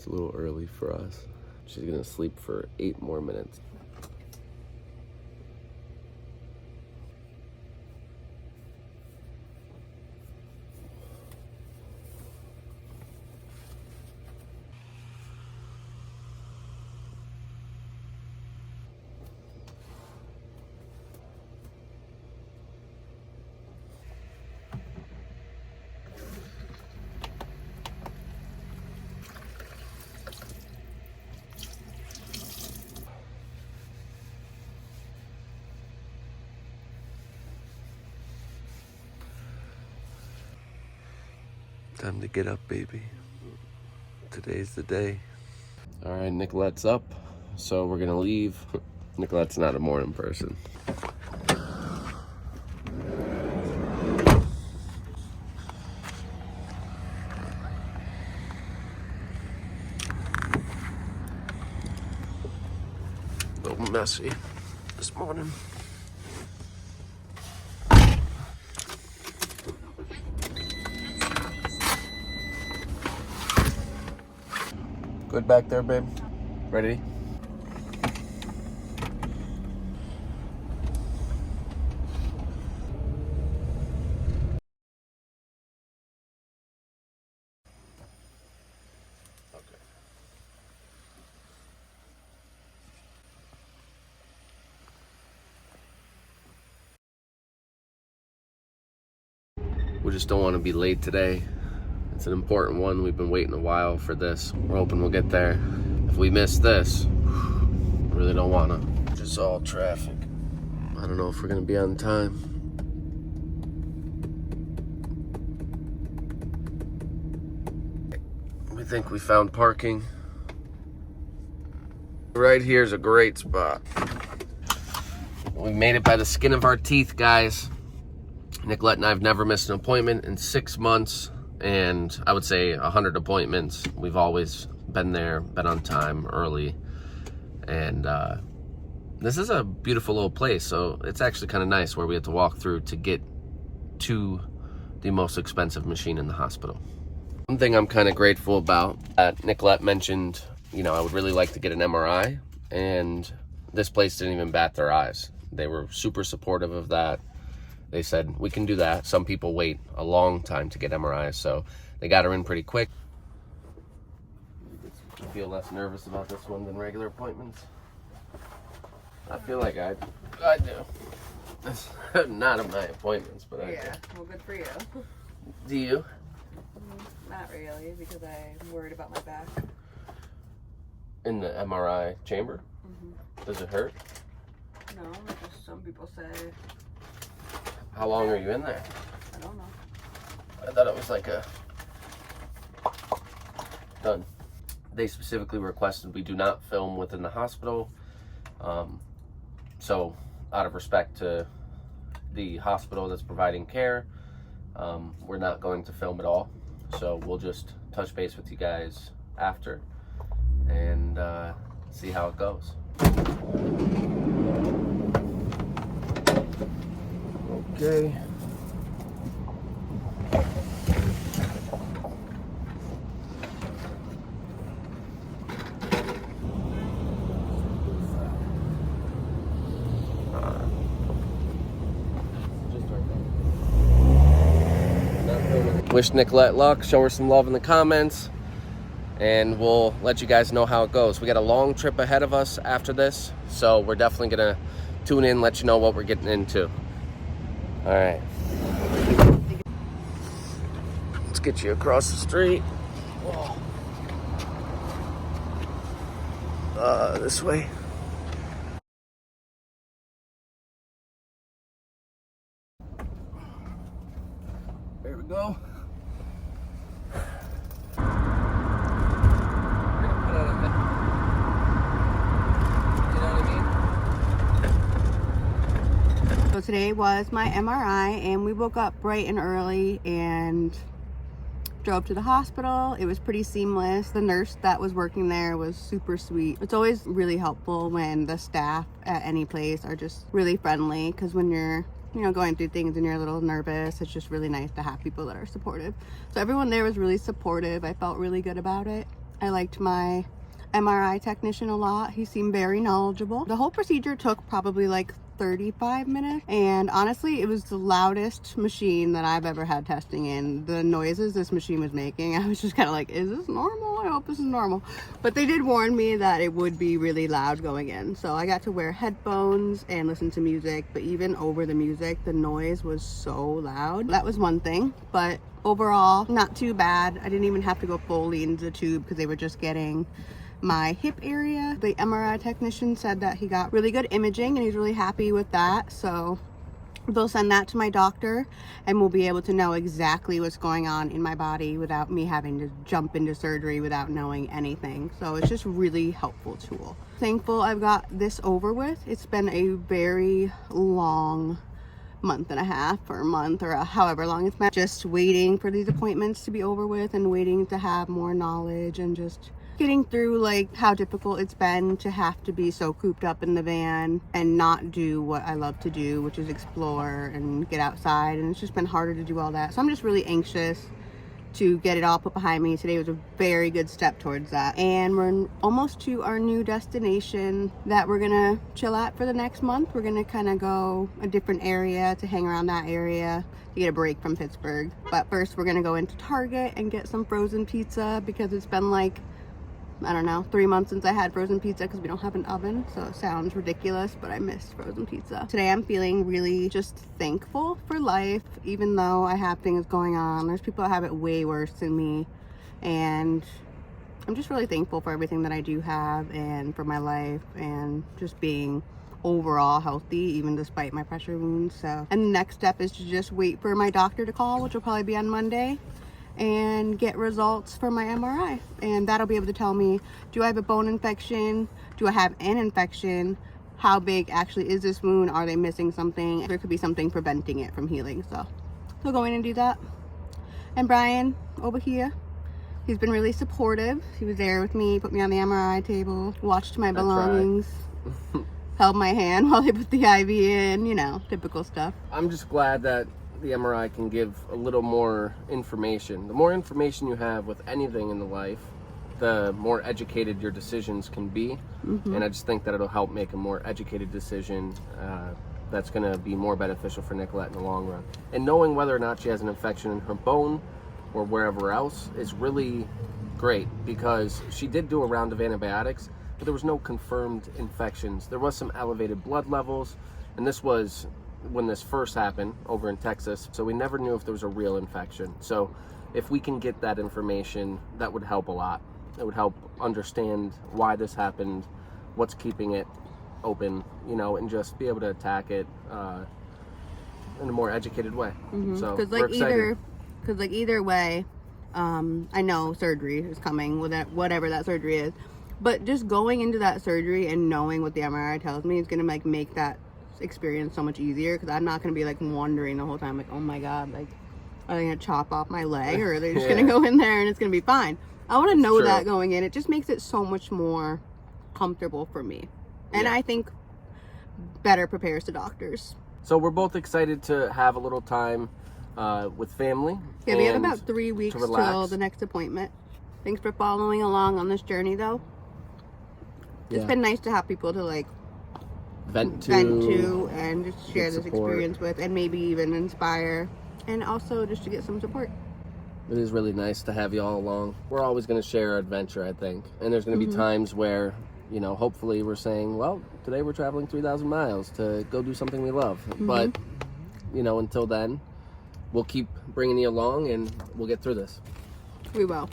a little early for us. She's gonna sleep for 8 more minutes. Time to get up, baby. Today's the day. All right, Nicolette's up, so we're gonna leave. Nicolette's not a morning person. A little messy this morning. Good back there, babe? Ready? Okay. We just don't want to be late today. It's an important one. We've been waiting a while for this. We're hoping we'll get there. If we miss this, I really don't want to. Just all traffic. I don't know if we're going to be on time. We think we found parking. Right here is a great spot. We made it by the skin of our teeth, guys. Nicolette and I have never missed an appointment in 6 months. And I would say 100 appointments. We've always been there, been on time, early. And this is a beautiful little place. So it's actually kind of nice where we have to walk through to get to the most expensive machine in the hospital. One thing I'm kind of grateful about, Nicolette mentioned, you know, I would really like to get an MRI. And this place didn't even bat their eyes. They were super supportive of that. They said, we can do that. Some people wait a long time to get MRIs, so they got her in pretty quick. I feel less nervous about this one than regular appointments. I feel like I do. It's not at my appointments, but I do. Yeah, well, good for you. Do you? Not really, because I'm worried about my back. In the MRI chamber? Mm-hmm. Does it hurt? No, just some people say. How long are you in there? I don't know. I thought it was like a done. They specifically requested we do not film within the hospital. So out of respect to the hospital that's providing care, we're not going to film at all. So we'll just touch base with you guys after and see how it goes. Okay. Wish Nicolette luck, show her some love in the comments, and we'll let you guys know how it goes. We got a long trip ahead of us after this, so we're definitely gonna tune in, let you know what we're getting into. All right. Let's get you across the street. This way. There we go. So today was my MRI, and we woke up bright and early and drove to the hospital. It was pretty seamless. The nurse that was working there was super sweet. It's always really helpful when the staff at any place are just really friendly, because when you're going through things and you're a little nervous, it's just really nice to have people that are supportive. So everyone there was really supportive. I felt really good about it. I liked my MRI technician a lot. He seemed very knowledgeable. The whole procedure took probably like 35 minutes, and honestly, it was the loudest machine that I've ever had testing in. The noises this machine was making, I was just kind of like, is this normal? I hope this is normal. But they did warn me that it would be really loud going in. So I got to wear headphones and listen to music, but even over the music, the noise was so loud. That was one thing, but overall, not too bad. I didn't even have to go fully into the tube because they were just getting my hip area. The MRI technician said that he got really good imaging and he's really happy with that. So they'll send that to my doctor and we'll be able to know exactly what's going on in my body without me having to jump into surgery without knowing anything. So it's just a really helpful tool. Thankful I've got this over with. It's been a very long month and a half or a month or however long it's been. Just waiting for these appointments to be over with and waiting to have more knowledge and just getting through like how difficult it's been to have to be so cooped up in the van and not do what I love to do, which is explore and get outside, and it's just been harder to do all that. So I'm just really anxious to get it all put behind me. Today was a very good step towards that, and we're almost to our new destination that we're gonna chill at for the next month. We're gonna kind of go a different area to hang around that area to get a break from Pittsburgh. But first we're gonna go into Target and get some frozen pizza because it's been like, I don't know, 3 months since I had frozen pizza because we don't have an oven. So it sounds ridiculous, but I miss frozen pizza. Today I'm feeling really just thankful for life, even though I have things going on. There's people that have it way worse than me. And I'm just really thankful for everything that I do have and for my life and just being overall healthy, even despite my pressure wounds. So, and the next step is to just wait for my doctor to call, which will probably be on Monday, and get results for my MRI, and that'll be able to tell me, do I have a bone infection, do I have an infection, how big actually is this wound, are they missing something, there could be something preventing it from healing. So we'll go in and do that. And Brian over here, he's been really supportive. He was there with me, put me on the MRI table, watched my belongings, held my hand while they put the IV in, you know, typical stuff. I'm just glad that the MRI can give a little more information. The more information you have with anything in the life, the more educated your decisions can be. And I just think that it'll help make a more educated decision that's going to be more beneficial for Nicolette in the long run. And knowing whether or not she has an infection in her bone or wherever else is really great, because she did do a round of antibiotics, but there was no confirmed infections. There was some elevated blood levels, and this was when this first happened over in Texas, so we never knew if there was a real infection. So if we can get that information, that would help a lot. It would help understand why this happened, what's keeping it open, you know, and just be able to attack it in a more educated way. So we're excited. Because either way, I know surgery is coming with that, whatever that surgery is, but just going into that surgery and knowing what the MRI tells me is gonna like make that experience so much easier, because I'm not going to be like wondering the whole time like, oh my god, like, are they going to chop off my leg, or are they just going to go in there and it's going to be fine? I want to know that going in. It just makes it so much more comfortable for me, and I think better prepares the doctors. So we're both excited to have a little time with family. Yeah, we have about 3 weeks till the next appointment. Thanks for following along on this journey though. It's been nice to have people to like vent to and just share this experience with, and maybe even inspire, and also just to get some support. It is really nice to have you all along. We're always going to share our adventure, I think, and there's going to be times where, you know, hopefully we're saying, well, today we're traveling 3,000 miles to go do something we love, but you know, until then we'll keep bringing you along and we'll get through this. We will.